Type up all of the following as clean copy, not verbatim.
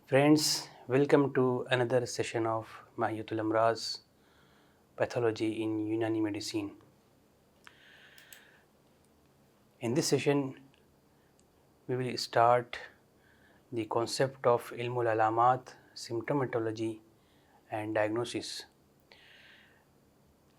Friends, welcome to another session of Mahiyatul Amraz Pathology in Unani Medicine. In this session, we will start the concept of Ilmul Alamat, symptomatology and diagnosis.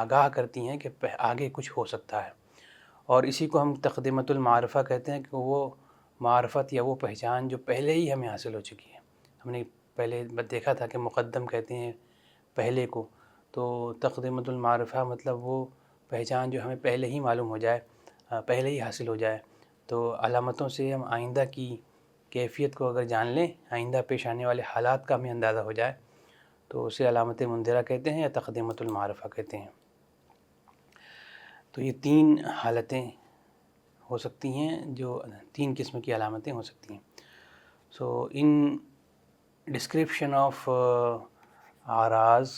آگاہ کرتی ہیں کہ آگے کچھ ہو سکتا ہے، اور اسی کو ہم تقدمۃ المعرفہ کہتے ہیں کہ وہ معرفت یا وہ پہچان جو پہلے ہی ہمیں حاصل ہو چکی ہے. ہم نے پہلے دیکھا تھا کہ مقدم کہتے ہیں پہلے کو، تو تقدمۃ المعرفہ مطلب وہ پہچان جو ہمیں پہلے ہی معلوم ہو جائے، پہلے ہی حاصل ہو جائے. تو علامتوں سے ہم آئندہ کی کیفیت کو اگر جان لیں، آئندہ پیش آنے والے حالات کا ہمیں اندازہ ہو جائے، تو اسے علامت منذرہ کہتے ہیں یا تقدمۃ المعرفہ کہتے ہیں. تو یہ 3 حالتیں ہو سکتی ہیں، جو 3 قسم کی علامتیں ہو سکتی ہیں. سو ان ڈسکرپشن آف اعراض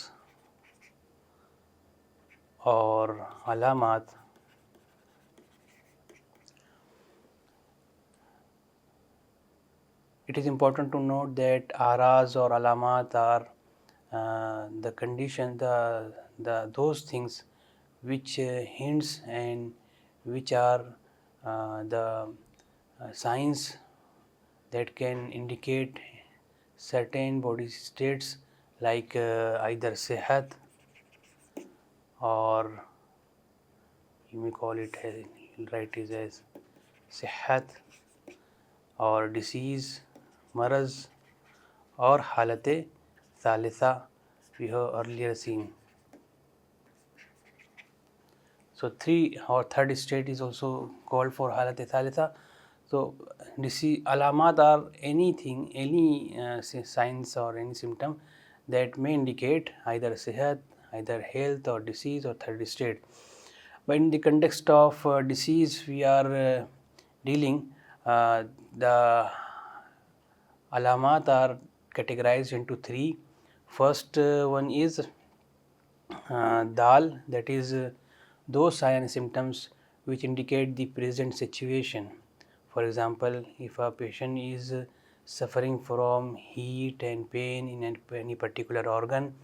اور علامات، it is important to note that araz or alamat are the condition, those things which hints and which are the signs that can indicate certain body states like either sehat, or you may call it, you'll write it as sehat, اور disease, مرض، اور حالت ثالثہ we have earlier seen. So 3 or third state is also called for حالت ثالثہ. So علامات are anything, any signs or any symptom that may indicate either صحت, either health or disease or third state. But in the context of disease we are dealing, the alamat are categorized into 3. First one is dal, that is those signs and symptoms which indicate the present situation. For example, if a patient is suffering from heat and pain in any particular organ,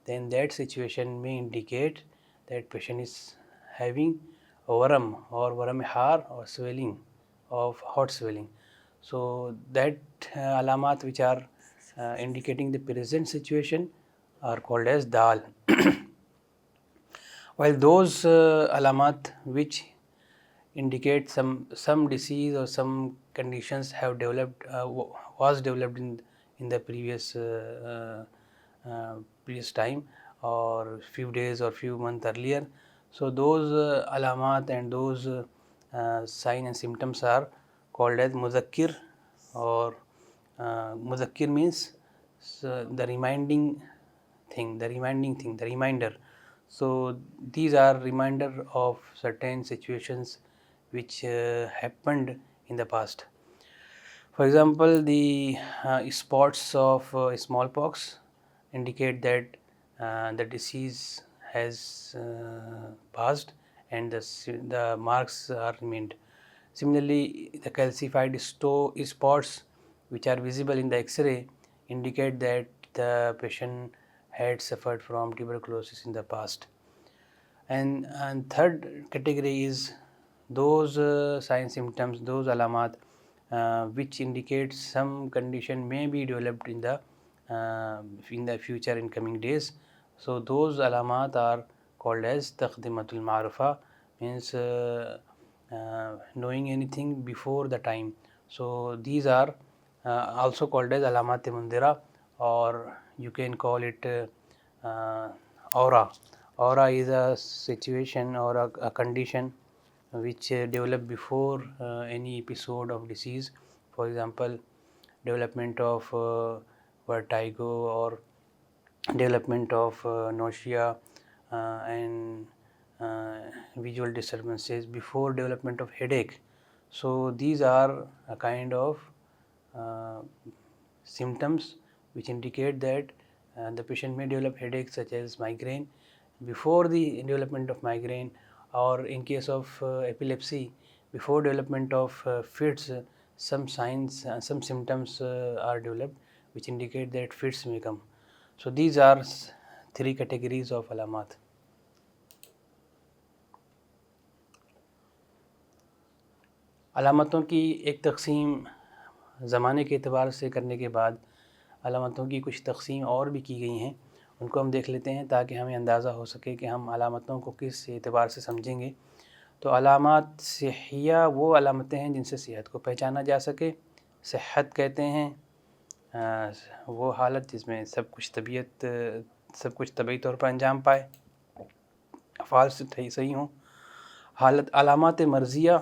then that situation may indicate that patient is having varam or varam-e-har or swelling of hot swelling. So that alamat which are indicating the present situation are called as dal. While those alamat which indicate some disease or some conditions have developed, was developed in the previous time or few days or few months earlier, so those alamat and those signs and symptoms are called as muzakkir, or muzakkir means the reminding thing, the reminder. So these are reminder of certain situations which happened in the past. For example, the spots of smallpox indicate that the disease has passed and the marks are remained. Similarly, the calcified spots which are visible in the X-ray indicate that the patient had suffered from tuberculosis in the past. And third category is those signs, symptoms, those alamat which indicate some condition may be developed in the future, in coming days. So those alamat are called as taqdimatul ma'rufa, means knowing anything before the time. So these are also called as alamat mundira, or you can call it aura. Aura is a situation or a condition which develop before any episode of disease. For example, development of vertigo, or development of nausea and visual disturbances before development of headache. So these are a kind of symptoms which indicate that the patient may develop headache such as migraine before the development of migraine, or in case of epilepsy, before development of fits, some signs, some symptoms are developed which indicate that fits may come. So these are 3 categories of alamat. علامتوں کی ایک تقسیم زمانے کے اعتبار سے کرنے کے بعد علامتوں کی کچھ تقسیم اور بھی کی گئی ہیں، ان کو ہم دیکھ لیتے ہیں تاکہ ہمیں اندازہ ہو سکے کہ ہم علامتوں کو کس اعتبار سے سمجھیں گے۔ تو علامات صحیہ وہ علامتیں ہیں جن سے صحت کو پہچانا جا سکے۔ صحت کہتے ہیں وہ حالت جس میں سب کچھ طبعی طور پر انجام پائے، افعال سے صحیح ہوں۔ علامات مرضیہ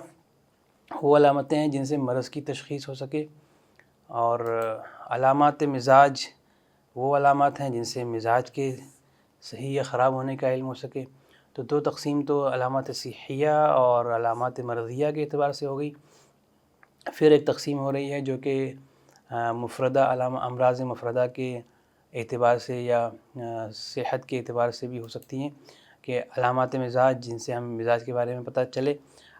وہ علامتیں ہیں جن سے مرض کی تشخیص ہو سکے، اور علامات مزاج وہ علامات ہیں جن سے مزاج کے صحیح یا خراب ہونے کا علم ہو سکے۔ تو دو تقسیم تو علامات صحیہ اور علامات مرضیہ کے اعتبار سے ہو گئی۔ پھر ایک تقسیم ہو رہی ہے جو کہ مفردہ امراض مفردہ کے اعتبار سے یا صحت کے اعتبار سے بھی ہو سکتی ہیں، کہ علامات مزاج جن سے ہم مزاج کے بارے میں پتہ چلے،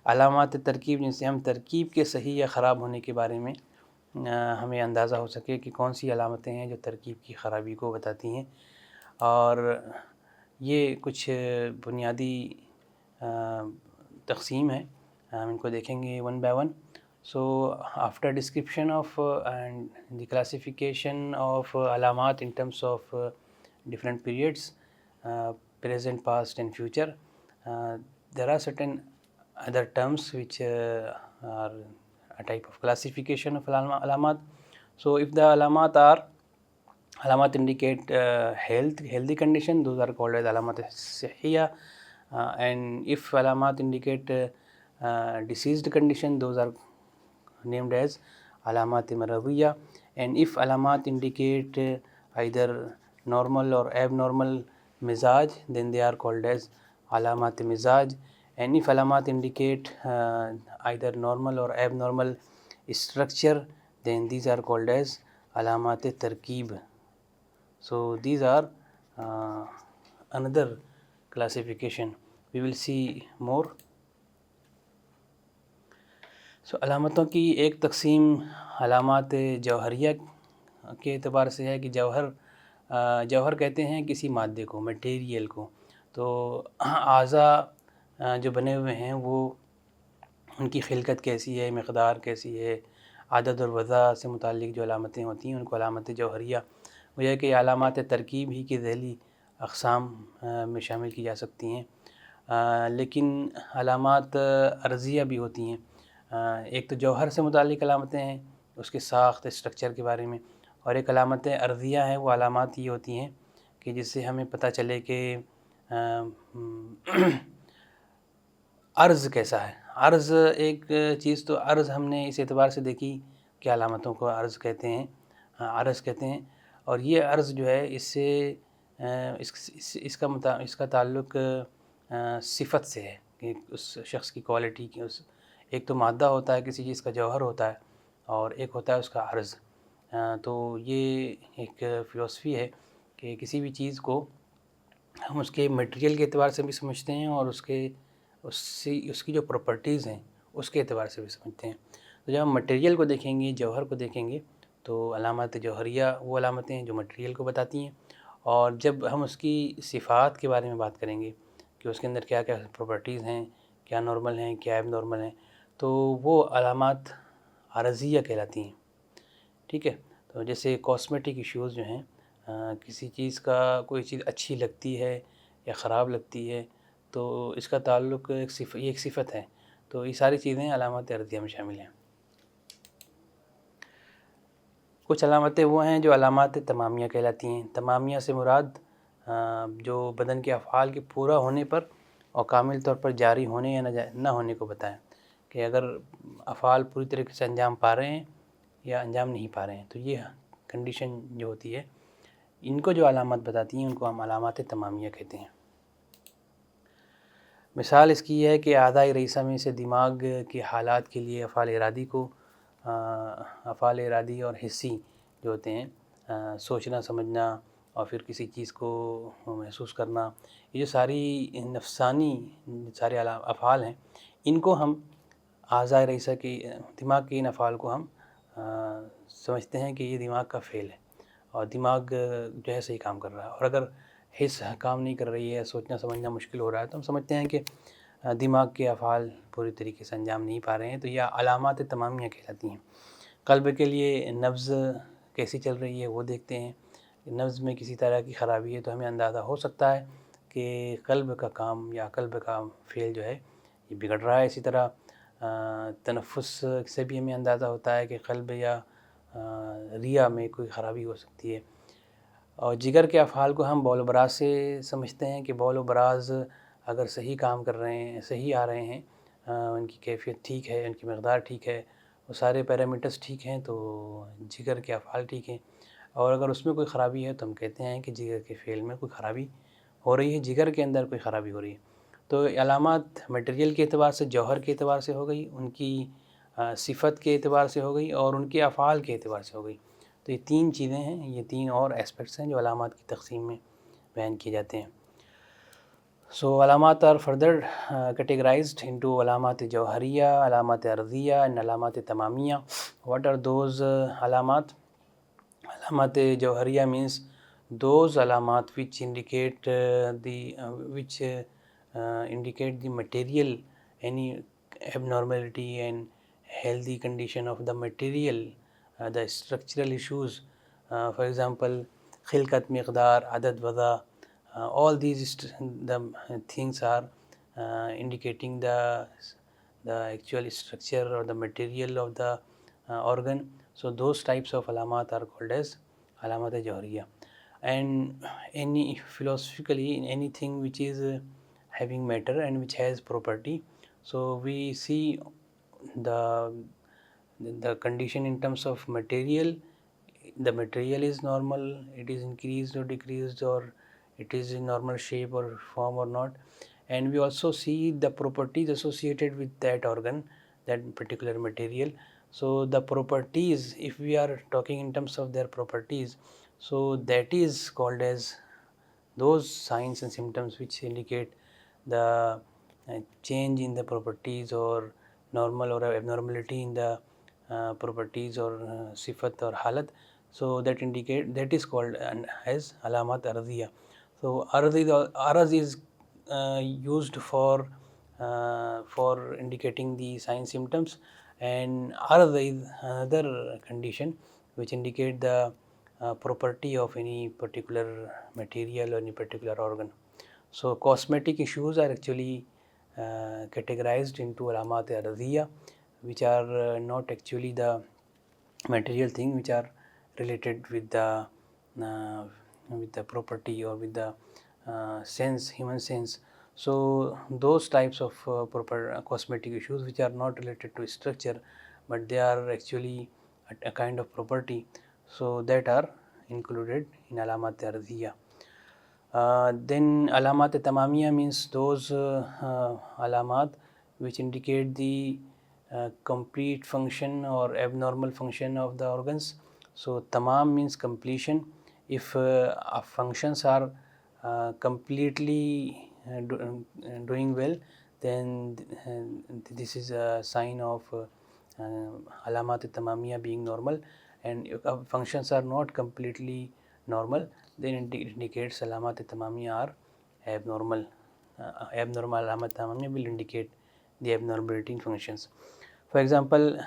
علامات ترکیب جن سے ہم ترکیب کے صحیح یا خراب ہونے کے بارے میں ہمیں اندازہ ہو سکے کہ کون سی علامتیں ہیں جو ترکیب کی خرابی کو بتاتی ہیں۔ اور یہ کچھ بنیادی تقسیم ہے، ہم ان کو دیکھیں گے one by one. So after description of and the classification of alamat in terms of different periods, present, past and future, there are certain other terms which are a type of classification of alamat. So if the alamat indicate healthy condition, those are called as alamat sihiyya, and if alamat indicate diseased condition, those are named as alamat maradiyya. And if alamat indicate either normal or abnormal mizaj, then they are called as alamat mizaj. And if alamat indicate either normal or abnormal structure, then these are called as alamat tarkib. So these are another classification. We will see more. So علامتوں کی ایک تقسیم علامات جوہریہ کے اعتبار سے ہے کہ جوہر کہتے ہیں کسی مادے کو، میٹیریل کو۔ تو اعضاء جو بنے ہوئے ہیں وہ ان کی خلقت کیسی ہے، مقدار کیسی ہے، عدد اور وضع سے متعلق جو علامتیں ہوتی ہیں ان کو علامت جوہریہ، وہ یہ کہ علامات ترکیب ہی کی ذیلی اقسام میں شامل کی جا سکتی ہیں۔ لیکن علامات عرضیہ بھی ہوتی ہیں۔ ایک تو جوہر سے متعلق علامتیں ہیں، اس کے ساخت اسٹرکچر کے بارے میں، اور ایک علامتیں عرضیہ ہیں، وہ علامات یہ ہوتی ہیں کہ جس سے ہمیں پتہ چلے کہ عرض کیسا ہے۔ عرض ایک چیز تو عرض ہم نے اس اعتبار سے دیکھی کہ علامتوں کو عرض کہتے ہیں، اور یہ عرض جو ہے اس سے اس کا تعلق صفت سے ہے کہ اس شخص کی کوالٹی کی، ایک تو مادہ ہوتا ہے کسی چیز کا، جوہر ہوتا ہے، اور ایک ہوتا ہے اس کا عرض۔ تو یہ ایک فلسفی ہے کہ کسی بھی چیز کو ہم اس کے میٹیریل کے اعتبار سے بھی سمجھتے ہیں اور اس کی جو پراپرٹیز ہیں اس کے اعتبار سے بھی سمجھتے ہیں۔ تو جب ہم میٹیریل کو دیکھیں گے، جوہر کو دیکھیں گے، تو علامات جوہریہ وہ علامتیں ہیں جو میٹیریل کو بتاتی ہیں، اور جب ہم اس کی صفات کے بارے میں بات کریں گے کہ اس کے اندر کیا کیا پراپرٹیز ہیں، کیا نارمل ہیں، کیا ایب نارمل ہیں، تو وہ علامات عرضیہ کہلاتی ہیں۔ ٹھیک ہے، تو جیسے کاسمیٹک ایشوز جو ہیں، کسی چیز کا کوئی چیز اچھی لگتی ہے یا خراب لگتی ہے، تو اس کا تعلق ایک صفت ہے، تو یہ ساری چیزیں علامات عرضیہ میں شامل ہیں۔ کچھ علامتیں وہ ہیں جو علامات تمامیہ کہلاتی ہیں۔ تمامیہ سے مراد جو بدن کے افعال کے پورا ہونے پر اور کامل طور پر جاری ہونے یا نہ ہونے کو بتائیں، کہ اگر افعال پوری طریقے سے انجام پا رہے ہیں یا انجام نہیں پا رہے ہیں، تو یہ کنڈیشن جو ہوتی ہے، ان کو جو علامات بتاتی ہیں ان کو ہم علامات تمامیہ کہتے ہیں۔ مثال اس کی یہ ہے کہ اعضائے رئیسہ میں سے دماغ کے حالات کے لیے افعال ارادی اور حسی جو ہوتے ہیں، سوچنا سمجھنا اور پھر کسی چیز کو محسوس کرنا، یہ جو ساری نفسانی سارے افعال ہیں، ان کو ہم اعضائے رئیسہ کی دماغ کے ان افعال کو ہم سمجھتے ہیں کہ یہ دماغ کا فعل ہے اور دماغ جو ہے صحیح کام کر رہا ہے۔ اور اگر حس کام نہیں کر رہی ہے، سوچنا سمجھنا مشکل ہو رہا ہے، تو ہم سمجھتے ہیں کہ دماغ کے افعال پوری طریقے سے انجام نہیں پا رہے ہیں، تو یہ علامات تمامیہ کہلاتی ہیں۔ قلب کے لیے نبض کیسی چل رہی ہے وہ دیکھتے ہیں، نبض میں کسی طرح کی خرابی ہے تو ہمیں اندازہ ہو سکتا ہے کہ قلب کا کام یا قلب کا فعل جو ہے یہ بگڑ رہا ہے. اسی طرح تنفس سے بھی ہمیں اندازہ ہوتا ہے کہ قلب یا ریا میں کوئی خرابی ہو سکتی ہے. اور جگر کے افعال کو ہم بول و براز سے سمجھتے ہیں کہ بول و براز اگر صحیح کام کر رہے ہیں، صحیح آ رہے ہیں، ان کی کیفیت ٹھیک ہے، ان کی مقدار ٹھیک ہے، وہ سارے پیرامیٹرز ٹھیک ہیں تو جگر کے افعال ٹھیک ہیں. اور اگر اس میں کوئی خرابی ہے تو ہم کہتے ہیں کہ جگر کے فعل میں کوئی خرابی ہو رہی ہے، جگر کے اندر کوئی خرابی ہو رہی ہے. تو علامات میٹیریل کے اعتبار سے، جوہر کے اعتبار سے ہو گئی، ان کی صفت کے اعتبار سے ہو گئی، اور ان کے افعال کے اعتبار سے ہو گئی. تو یہ 3 چیزیں ہیں، یہ 3 اور اسپیکٹس ہیں جو علامات کی تقسیم میں بیان کیے جاتے ہیں. So علامات are further categorized into علامات جوہریہ، علامات عرضیہ and علامات تمامیہ. What are those علامات؟ علامات جوہریہ means those علامات which indicate indicate the material, any abnormality and healthy condition of the material, the structural issues, for example خلقت، مقدار، عدد، وضع. All these the things are indicating the actual structure or the material of the organ. So those types of alamat are called as alamat jawhariya. And any philosophically anything which is having matter and which has property, so we see the condition in terms of material. The material is normal, it is increased or decreased, or it is in normal shape or form or not. And we also see the properties associated with that organ, that particular material. So the properties, if we are talking in terms of their properties, so that is called as those signs and symptoms which indicate the change in the properties or normal or abnormality in the properties or sifat or halat. So that is called as alamat arziya. So araz is used for indicating the sign symptoms, and arz is another condition which indicate the property of any particular material or any particular organ. So cosmetic issues are actually categorized into alamat arziya, which are not actually the material thing, which are related with the property or with the sense, human sense. So those types of proper cosmetic issues which are not related to structure but they are actually a kind of property, so that are included in alamat arziya. Then alamat tamamiya means those alamat which indicate the complete function or abnormal function of the organs. So tamam means completion. If functions are completely doing well, then this is a sign of alamat tamamiya being normal. And if functions are not completely normal, then it indicates alamat tamamiya are abnormal. Abnormal alamat tamamiya will indicate the abnormality in functions. For example,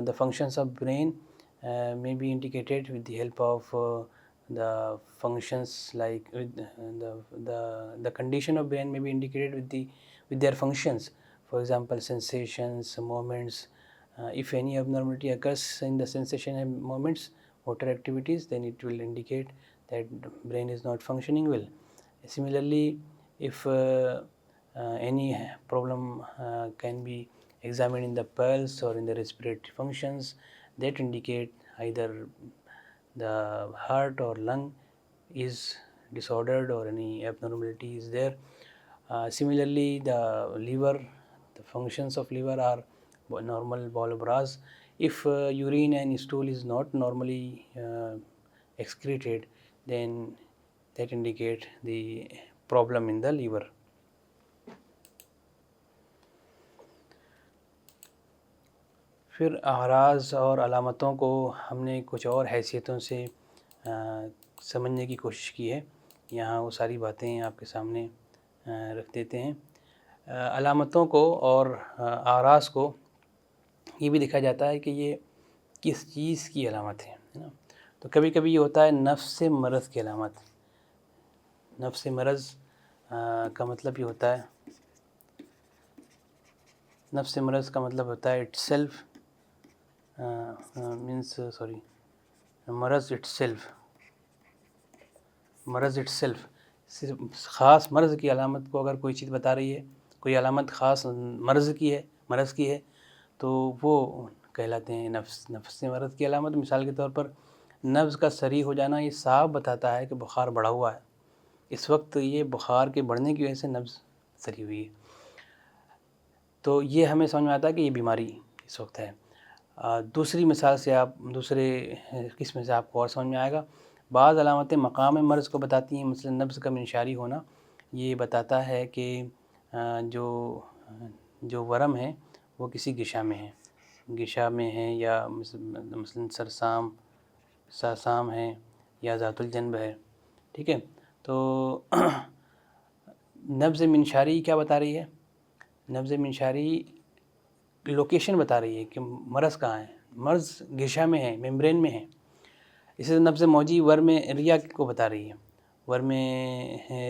the functions of brain may be indicated with the help of the functions, like the condition of brain may be indicated with their functions. For example, sensations, movements. If any abnormality occurs in the sensation and movements, motor activities, then it will indicate that brain is not functioning well. Similarly, if any problem can be examined in the pulse or in the respiratory functions, that indicate either the heart or lung is disordered or any abnormality is there. Similarly, the liver, the functions of liver are normal, bowel bras. If urine and stool is not normally excreted, then that indicate the problem in the liver. پھر اعراض اور علامتوں کو ہم نے کچھ اور حیثیتوں سے سمجھنے کی کوشش کی ہے. یہاں وہ ساری باتیں آپ کے سامنے رکھ دیتے ہیں. علامتوں کو اور اعراض کو یہ بھی دیکھا جاتا ہے کہ یہ کس چیز کی علامت ہے نا. تو کبھی کبھی یہ ہوتا ہے نفس مرض کی علامت. نفس مرض کا مطلب یہ ہوتا ہے، نفس مرض کا مطلب ہوتا ہے اٹ سیلف مرض اٹ سیلف. خاص مرض کی علامت کو اگر کوئی چیز بتا رہی ہے، کوئی علامت خاص مرض کی ہے تو وہ کہلاتے ہیں نفس مرض کی علامت. مثال کے طور پر نبض کا سری ہو جانا، یہ صاف بتاتا ہے کہ بخار بڑھا ہوا ہے. اس وقت یہ بخار کے بڑھنے کی وجہ سے نبض سری ہوئی ہے. تو یہ ہمیں سمجھ میں آتا ہے کہ یہ بیماری اس وقت ہے. دوسری مثال سے دوسرے قسم سے آپ کو اور سمجھ میں آئے گا. بعض علامتیں مقام مرض کو بتاتی ہیں، مثلا نبض کا منشاری ہونا یہ بتاتا ہے کہ جو ورم ہے وہ کسی غشا میں ہے یا مثلا سرسام ہے یا ذات الجنب ہے. ٹھیک ہے، تو نبض منشاری کیا بتا رہی ہے؟ نبض منشاری لوکیشن بتا رہی ہے کہ مرض کہاں ہے. مرض غشا میں ہے، ممبرین میں ہے. اسی طرح نبض موجی ورم ریا کو بتا رہی ہے، ورم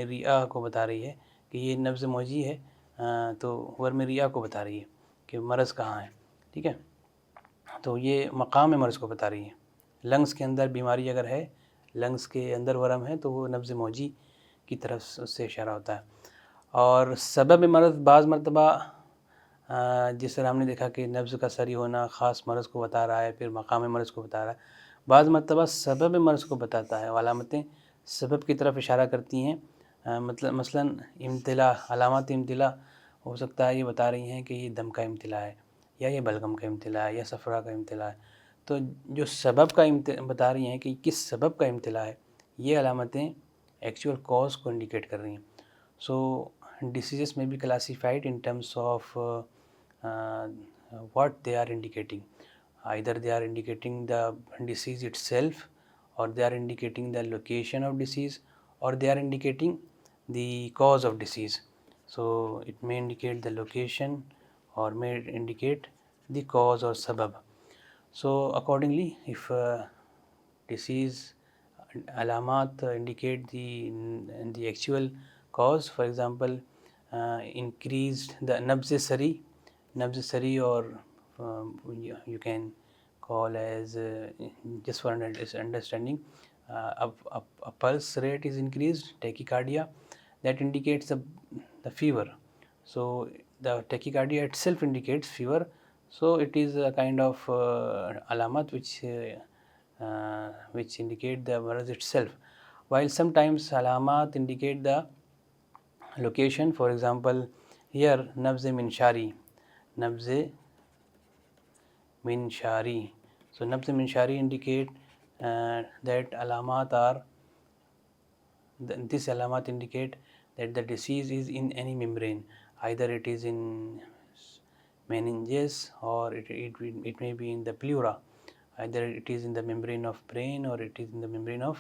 ریا کو بتا رہی ہے کہ یہ نبض موجی ہے. تو ورم ریا کو بتا رہی ہے کہ مرض کہاں ہے. ٹھیک ہے، تو یہ مقام مرض کو بتا رہی ہے. لنگس کے اندر بیماری اگر ہے، لنگس کے اندر ورم ہے تو وہ نبض موجی کی طرف سے اشارہ ہوتا ہے. اور سبب مرض بعض مرتبہ جس طرح ہم نے دیکھا کہ نبض کا سری ہونا خاص مرض کو بتا رہا ہے، پھر مقام مرض کو بتا رہا ہے. بعض مرتبہ سبب مرض کو بتاتا ہے، علامتیں سبب کی طرف اشارہ کرتی ہیں. مثلا امتلا، علامات امتلا ہو سکتا ہے یہ بتا رہی ہیں کہ یہ دم کا امتلا ہے یا یہ بلغم کا امتلا ہے یا صفرا کا امتلا ہے. تو جو سبب کا بتا رہی ہیں کہ کس سبب کا امتلا ہے، یہ علامتیں ایکچوئل کاز کو انڈیکیٹ کر رہی ہیں. سو diseases may be classified in terms of what they are indicating. Either they are indicating the disease itself, or they are indicating the location of disease, or they are indicating the cause of disease. So it may indicate the location or may indicate the cause or sabab. So accordingly, if disease alamat indicate the actual cause, for example increased the nabz sari, or you can call as just for understanding a pulse rate is increased, tachycardia, that indicates the fever. So the tachycardia itself indicates fever. So it is a kind of alamat which indicate the maraz itself, while sometimes alamat indicate the location. For example, here nabz minshari. So nabz minshari indicate that alamat are this alamat indicate that the disease is in any membrane, either it is in meninges or it may be in the pleura, either it is in the membrane of brain or it is in the membrane of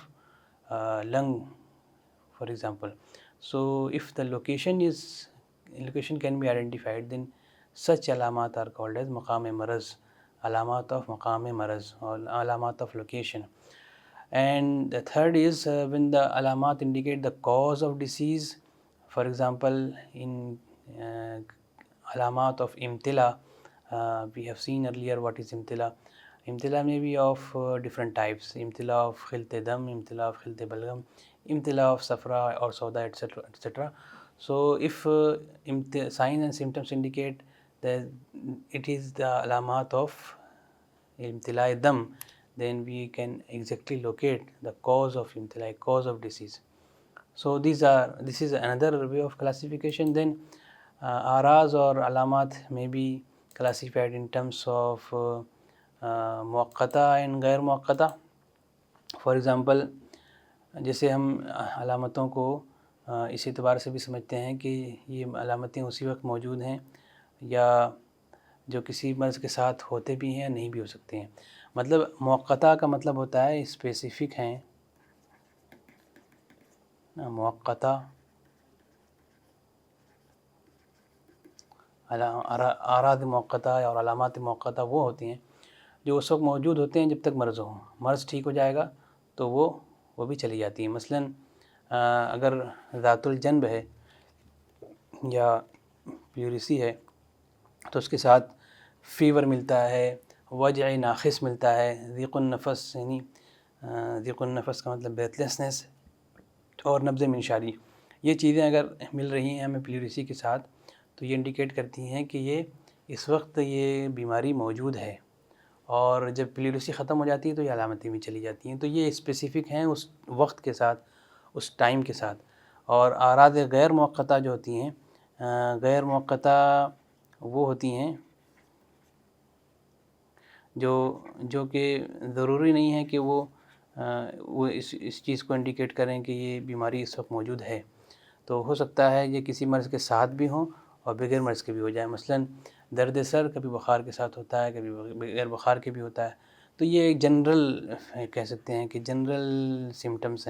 lung, for example. So if the location can be identified, then such alamat are called as maqam maraz, alamat of maqam maraz, or alamat of location. And the third is when the alamat indicate the cause of disease. For example, in alamat of imtila, we have seen earlier what is imtila. Imtila may be of different types: imtila of khilte dam, imtila of khilte balgam, imtila of safra or soda, etc., etc. So if signs and symptoms indicate that it is the alamat of imtila dam, then we can exactly locate the cause of imtila, cause of disease. So this is another way of classification. Then araz or alamat may be classified in terms of muaqqata and غیر muaqqata. For example, جیسے ہم علامتوں کو اس اعتبار سے بھی سمجھتے ہیں کہ یہ علامتیں اسی وقت موجود ہیں یا جو کسی مرض کے ساتھ ہوتے بھی ہیں یا نہیں بھی ہو سکتے ہیں. مطلب موقتہ کا مطلب ہوتا ہے اسپیسیفک ہیں، موقتہ اعراض موقتہ اور علامات موقتہ وہ ہوتی ہیں جو اس وقت موجود ہوتے ہیں جب تک مرض ہو. مرض ٹھیک ہو جائے گا تو وہ بھی چلی جاتی ہیں. مثلاً اگر ذات الجنب ہے یا پلیوریسی ہے تو اس کے ساتھ فیور ملتا ہے, وجع ناخس ملتا ہے, ضیق النفس یعنی ضیق النفس کا مطلب بریتھ لیسنس, اور نبض منشاری. یہ چیزیں اگر مل رہی ہیں ہمیں پلیوریسی کے ساتھ تو یہ انڈیکیٹ کرتی ہیں کہ یہ اس وقت یہ بیماری موجود ہے, اور جب پلیوریسی ختم ہو جاتی ہے تو یہ علامتیں بھی چلی جاتی ہیں. تو یہ اسپیسیفک ہیں اس وقت کے ساتھ, اس ٹائم کے ساتھ. اور اعراض غیر موقتہ جو ہوتی ہیں, غیر موقتہ وہ ہوتی ہیں جو کہ ضروری نہیں ہے کہ وہ اس چیز کو انڈیکیٹ کریں کہ یہ بیماری اس وقت موجود ہے. تو ہو سکتا ہے یہ کسی مرض کے ساتھ بھی ہوں اور بغیر مرض کے بھی ہو جائے. مثلاً درد سر کبھی بخار کے ساتھ ہوتا ہے, کبھی بغیر بخار کے بھی ہوتا ہے. تو یہ ایک جنرل کہہ سکتے ہیں کہ جنرل سمٹمز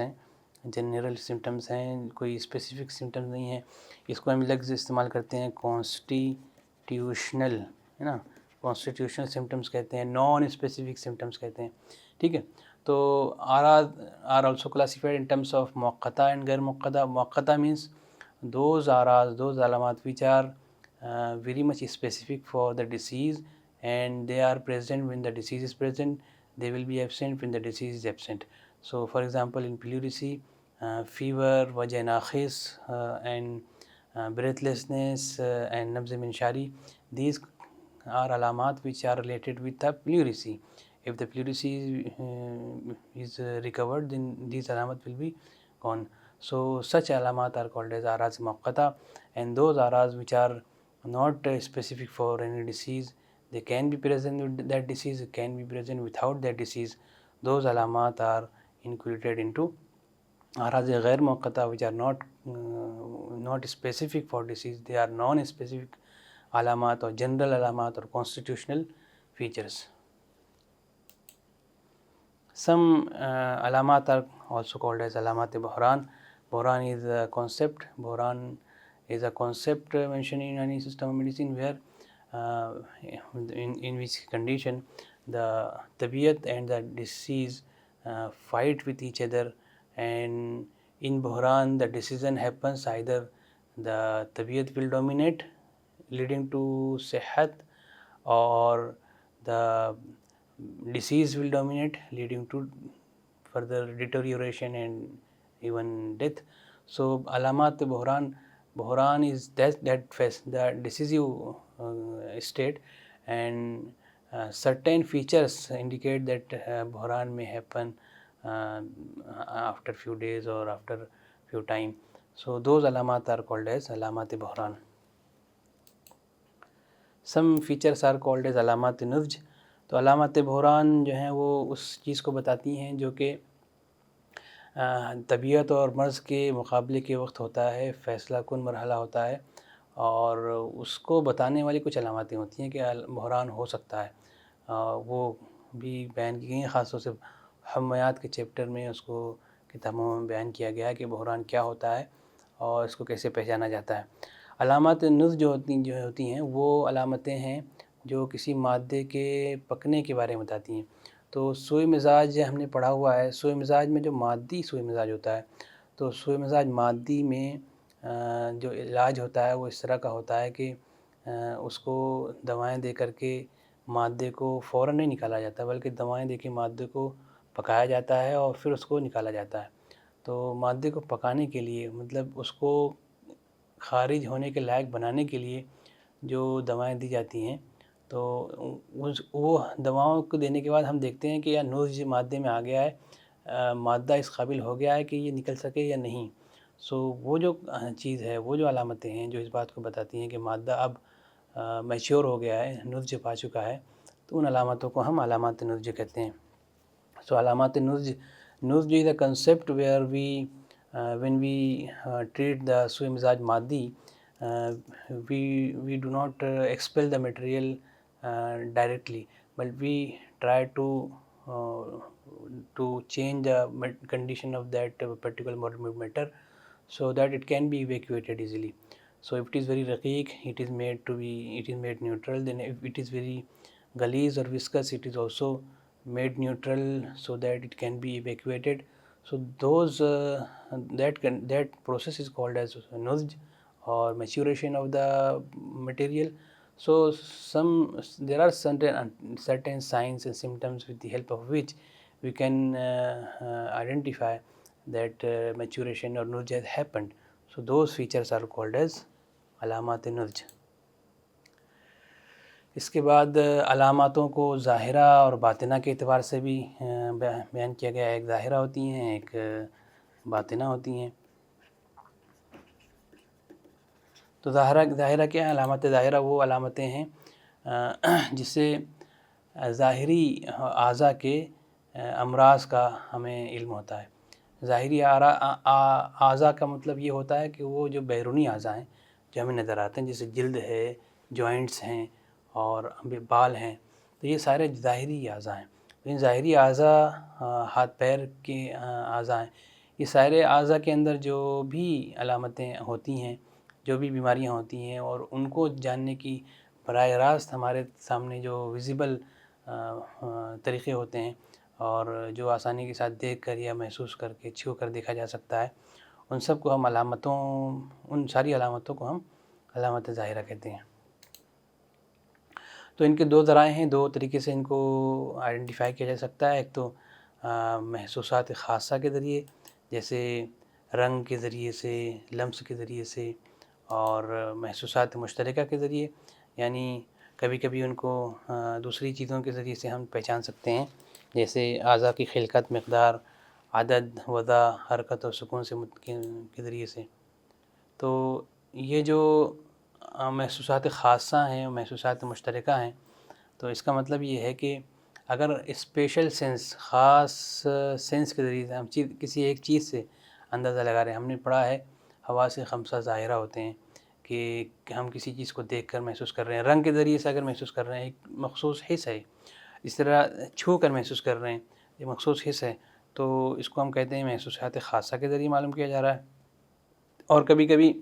ہیں, کوئی اسپیسیفک سمٹمز نہیں ہیں. اس کو ہم لفظ استعمال کرتے ہیں کانسٹیٹیوشنل, ہے نا, کانسٹیٹیوشنل سمٹمز کہتے ہیں, نان اسپیسیفک سمٹمز کہتے ہیں. ٹھیک ہے. تو اعراض are also classified in terms of موقتہ اینڈ غیر موقتہ. موقتہ مینس دوز اعراض, دوز علامات which are very much specific for the disease and they are present when the disease is present, they will be absent when the disease is absent. So for example in pleurisy, fever, وجع ناخس and breathlessness and نبض منشاری, these are علامات which are related with the pleurisy. If the pleurisy is recovered, then these alamat will be gone. So such alamat are called as araz muaqqata, and those araz which are not specific for any disease, they can be present with that disease, can be present without that disease. Those alamat are included into araz ghair muaqqata, which are not specific for disease. They are non-specific alamat or general alamat or constitutional features. Some alamat are also called as alamat buhran. Buhran is a concept. Buhran is a concept mentioned in any system of medicine where in which condition the tabiyat and the disease fight with each other, and in buhran the decision happens either the tabiyat will dominate leading to sihat, or the disease will dominate leading to further deterioration and even death. So alamat buhran is that phase, the decisive state, and certain features indicate that buhran may happen after few days or after few time. So those alamat are called as alamat buhran. Some features are called as alamat nuzj. تو علامات بحران جو ہیں وہ اس چیز کو بتاتی ہیں جو کہ طبیعت اور مرض کے مقابلے کے وقت ہوتا ہے, فیصلہ کن مرحلہ ہوتا ہے, اور اس کو بتانے والی کچھ علاماتیں ہوتی ہیں کہ بحران ہو سکتا ہے. وہ بھی بیان کی گئی ہیں, خاص طور سے حمیات کے چیپٹر میں اس کو کتابوں میں بیان کیا گیا ہے کہ بحران کیا ہوتا ہے اور اس کو کیسے پہچانا جاتا ہے. علامات نزج جو ہوتی ہیں وہ علامتیں ہیں جو کسی مادے کے پکنے کے بارے میں بتاتی ہیں. تو سوئے مزاج ہم نے پڑھا ہوا ہے. سوئے مزاج میں جو مادی سوئے مزاج ہوتا ہے, تو سوئے مزاج مادی میں جو علاج ہوتا ہے وہ اس طرح کا ہوتا ہے کہ اس کو دوائیں دے کر کے مادے کو فوراً نہیں نکالا جاتا, بلکہ دوائیں دے کے مادے کو پکایا جاتا ہے اور پھر اس کو نکالا جاتا ہے. تو مادے کو پکانے کے لیے, مطلب اس کو خارج ہونے کے لائق بنانے کے لیے جو دوائیں دی جاتی ہیں, تو وہ دواؤں کو دینے کے بعد ہم دیکھتے ہیں کہ یا نوز مادے میں آ گیا ہے, مادہ اس قابل ہو گیا ہے کہ یہ نکل سکے یا نہیں. سو وہ جو چیز ہے, وہ جو علامتیں ہیں جو اس بات کو بتاتی ہیں کہ مادہ اب میچور ہو گیا ہے, نضج پا چکا ہے, تو ان علامتوں کو ہم علامات نضج کہتے ہیں. سو علامات نضج is a concept where when we treat the سوئے مزاج مادی, we do not expel the material directly, but we try to change the condition of that particular molecular matter so that it can be evacuated easily. So if it is very raqiq, it is made neutral. Then if it is very غلیظ اور وسکس, it is also made neutral so that it can be evacuated. So those that process is called as nudj or maturation of the material. So there are certain signs and symptoms with the help of which we can identify that maturation or nudj has happened. So those features are called as علامات نضج. اس کے بعد علاماتوں کو ظاہرہ اور باطنہ کے اعتبار سے بھی بیان کیا گیا ہے. ایک ظاہرہ ہوتی ہیں, ایک باطنہ ہوتی ہیں. تو ظاہرہ کیا ہے؟ علامت ظاہرہ وہ علامتیں ہیں جس سے ظاہری اعضاء کے امراض کا ہمیں علم ہوتا ہے. ظاہری اعضاء کا مطلب یہ ہوتا ہے کہ وہ جو بیرونی اعضاء ہیں جو ہمیں نظر آتے ہیں, جیسے جلد ہے, جوائنٹس ہیں اور بال ہیں, تو یہ سارے ظاہری اعضاء ہیں. ان ظاہری اعضاء ہاتھ پیر کے اعضاء ہیں. یہ سارے اعضاء کے اندر جو بھی علامتیں ہوتی ہیں, جو بھی بیماریاں ہوتی ہیں, اور ان کو جاننے کی براہ راست ہمارے سامنے جو ویزیبل طریقے ہوتے ہیں اور جو آسانی کے ساتھ دیکھ کر یا محسوس کر کے چھو کر دیکھا جا سکتا ہے, ان سب کو ہم ان ساری علامتوں کو ہم علامت ظاہرہ کہتے ہیں. تو ان کے دو ذرائع ہیں, دو طریقے سے ان کو آئیڈینٹیفائی کیا جا سکتا ہے. ایک تو محسوسات خاصہ کے ذریعے, جیسے رنگ کے ذریعے سے, لمس کے ذریعے سے, اور محسوسات مشترکہ کے ذریعے, یعنی کبھی کبھی ان کو دوسری چیزوں کے ذریعے سے ہم پہچان سکتے ہیں, جیسے اعضاء کی خلقت, مقدار, عدد, وضع, حرکت اور سکون سے کے ذریعے سے. تو یہ جو محسوسات خاصہ ہیں, محسوسات مشترکہ ہیں, تو اس کا مطلب یہ ہے کہ اگر اسپیشل سینس, خاص سینس کے ذریعے سے ہم کسی ایک چیز سے اندازہ لگا رہے ہیں. ہم نے پڑھا ہے حواس خمسہ ظاہرہ ہوتے ہیں کہ ہم کسی چیز کو دیکھ کر محسوس کر رہے ہیں, رنگ کے ذریعے سے اگر محسوس کر رہے ہیں, ایک مخصوص حس ہے. اس طرح چھو کر محسوس کر رہے ہیں, یہ مخصوص حس ہے, تو اس کو ہم کہتے ہیں محسوسات خاصہ کے ذریعے معلوم کیا جا رہا ہے. اور کبھی کبھی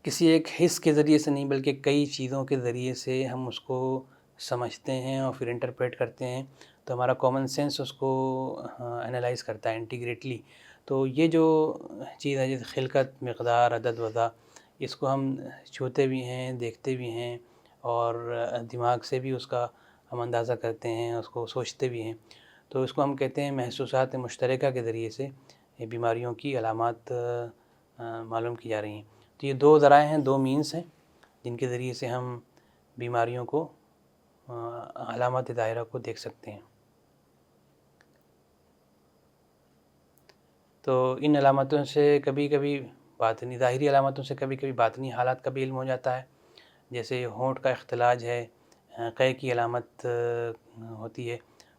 کسی ایک حس کے ذریعے سے نہیں, بلکہ کئی چیزوں کے ذریعے سے ہم اس کو سمجھتے ہیں اور پھر انٹرپریٹ کرتے ہیں, تو ہمارا کامن سینس اس کو انالائز کرتا ہے انٹیگریٹلی. تو یہ جو چیز ہے, جیسے خلقت, مقدار, عدد, وضع, اس کو ہم چھوتے بھی ہیں, دیکھتے بھی ہیں, اور دماغ سے بھی اس کا ہم اندازہ کرتے ہیں, اس کو سوچتے بھی ہیں. تو اس کو ہم کہتے ہیں محسوسات مشترکہ کے ذریعے سے یہ بیماریوں کی علامات معلوم کی جا رہی ہیں. تو یہ دو ذرائع ہیں, دو مینس ہیں جن کے ذریعے سے ہم بیماریوں کو, علامات ظاہرہ کو دیکھ سکتے ہیں. تو ان علامتوں سے کبھی کبھی باطنی, ظاہری علامتوں سے کبھی کبھی باطنی حالات کا بھی علم ہو جاتا ہے. جیسے ہونٹ کا اختلاج ہے, قے کی علامت ہوتی ہے.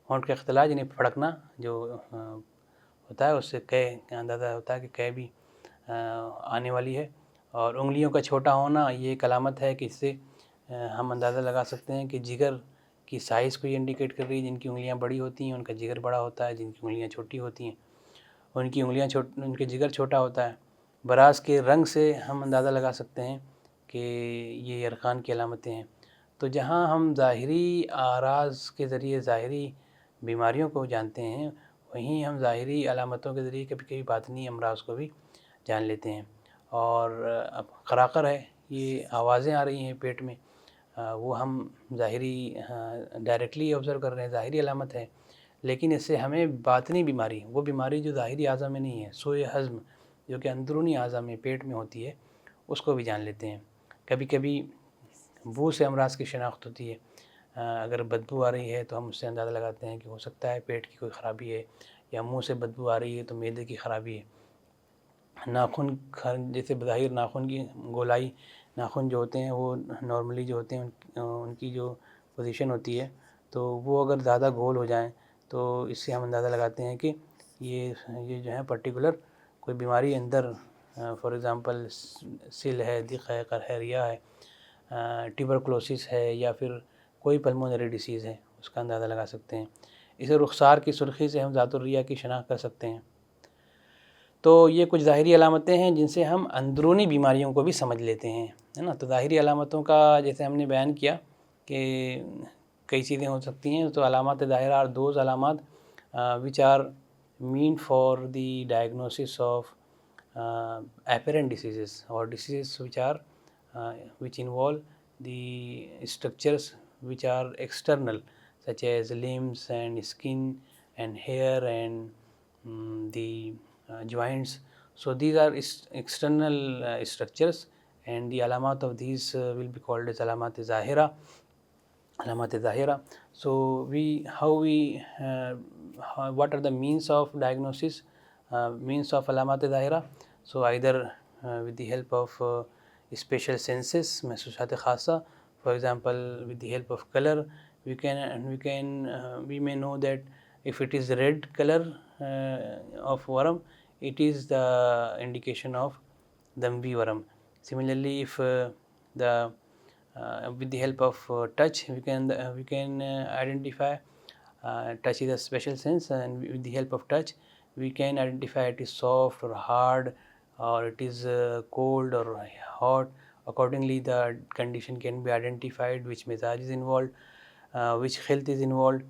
ہونٹ کا اختلاج یعنی پھڑکنا جو ہوتا ہے, اس سے قے کا اندازہ ہوتا ہے کہ قے بھی آنے والی ہے. اور انگلیوں کا چھوٹا ہونا یہ ایک علامت ہے کہ اس سے ہم اندازہ لگا سکتے ہیں کہ جگر کی سائز کو یہ انڈیکیٹ کر رہی ہے. جن کی انگلیاں بڑی ہوتی ہیں ان کا جگر بڑا ہوتا ہے, جن کی انگلیاں چھوٹی ہوتی ہیں ان کے جگر چھوٹا ہوتا ہے. براز کے رنگ سے ہم اندازہ لگا سکتے ہیں کہ یہ یرقان کی علامتیں ہیں. تو جہاں ہم ظاہری اعراض کے ذریعے ظاہری بیماریوں کو جانتے ہیں, وہیں ہم ظاہری علامتوں کے ذریعے کبھی کبھی باطنی امراض کو بھی جان لیتے ہیں. اور اب قراقر ہے, یہ آوازیں آ رہی ہیں پیٹ میں, وہ ہم ظاہری ڈائریکٹلی آبزرو کر رہے ہیں, ظاہری علامت ہے. لیکن اس سے ہمیں باطنی بیماری, وہ بیماری جو ظاہری اعضاء میں نہیں ہے, سوء ہضم جو کہ اندرونی اعضاء میں پیٹ میں ہوتی ہے, اس کو بھی جان لیتے ہیں. کبھی کبھی بو سے امراض کی شناخت ہوتی ہے. اگر بدبو آ رہی ہے تو ہم اس سے اندازہ لگاتے ہیں کہ ہو سکتا ہے پیٹ کی کوئی خرابی ہے, یا منہ سے بدبو آ رہی ہے تو معدے کی خرابی ہے. ناخن, جیسے بظاہر ناخن کی گولائی, ناخن جو ہوتے ہیں وہ نارملی جو ہوتے ہیں ان کی جو پوزیشن ہوتی ہے, تو وہ اگر زیادہ گول ہو جائیں تو اس سے ہم اندازہ لگاتے ہیں کہ یہ جو ہے پرٹیکولر کوئی بیماری اندر, فار ایگزامپل سل ہے, دق ہے, قرحیریا ہے, ٹیوبرکلوسس ہے, یا پھر کوئی پلمونری ڈیسیز ہے, اس کا اندازہ لگا سکتے ہیں. اسے رخسار کی سرخی سے ہم ذات الریہ کی شناخت کر سکتے ہیں. تو یہ کچھ ظاہری علامتیں ہیں جن سے ہم اندرونی بیماریوں کو بھی سمجھ لیتے ہیں, ہے نا. تو ظاہری علامتوں کا جیسے ہم نے بیان کیا کہ کئی چیزیں ہو سکتی ہیں. تو علامات ظاہرہ are those علامات which are mean for the diagnosis of apparent diseases or diseases which involve the structures which are external, such as limbs and skin and hair and the joints. So these are external structures, and the alamat of these will be called as alamat zahira. So what are the means of diagnosis, means of alamat zahira? So either with the help of special senses, محسوسات خاصہ. For example, with the help of color, we may know that if it is red color of worm, it is the indication of dambi worm. Similarly, if with the help of touch, we can identify. Touch is a special sense, and with the help of touch, we can identify it is soft or hard, or it is cold or hot. Accordingly, the condition can be identified, which mizaj is involved, which health is involved.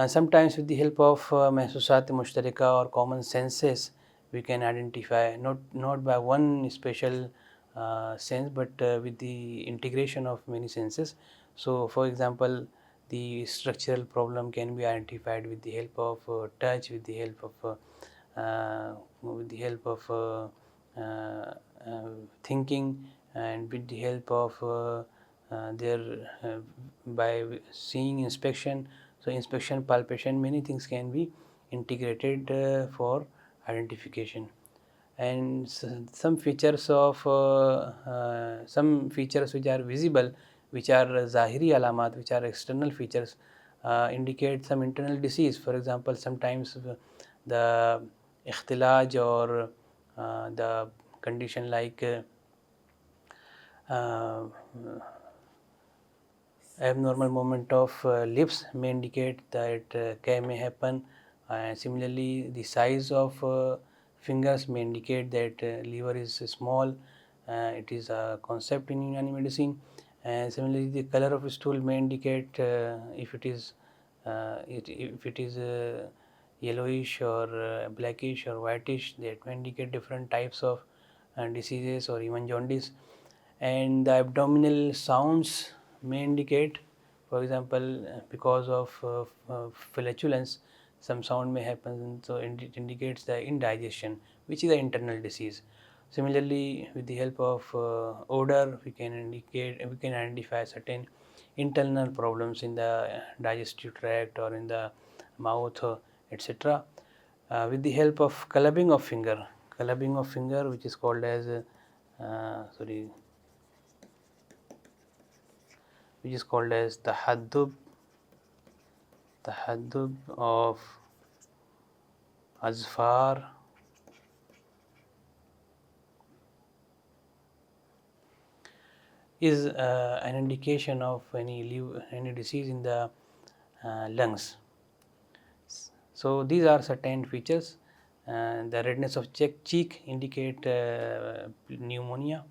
Sometimes with the help of محسوسات مشترکہ or common senses, we can identify not by one special sense, but with the integration of many senses. So for example, the structural problem can be identified with the help of touch, with the help of thinking, and with the help of by seeing inspection. So inspection, palpation, many things can be integrated for identification. And some features which are visible, which are zahiri alamat, which are external features, indicate some internal disease. For example, sometimes the ikhtilaj or the condition like abnormal movement of lips may indicate that K may happen. Similarly, the size of fingers may indicate that liver is small. It is a concept in Unani medicine. And similarly, the color of stool may indicate if it is yellowish or blackish or whitish. That may indicate different types of diseases or even jaundice. And the abdominal sounds may indicate, for example, because of flatulence, some sound may happen, so it indicates the indigestion, which is an internal disease. Similarly, with the help of odor, we can identify certain internal problems in the digestive tract or in the mouth, etc. With the help of clubbing of finger, which is called as tahaddub of azfar, is an indication of any disease in the lungs. So these are certain features. The redness of cheek indicate pneumonia.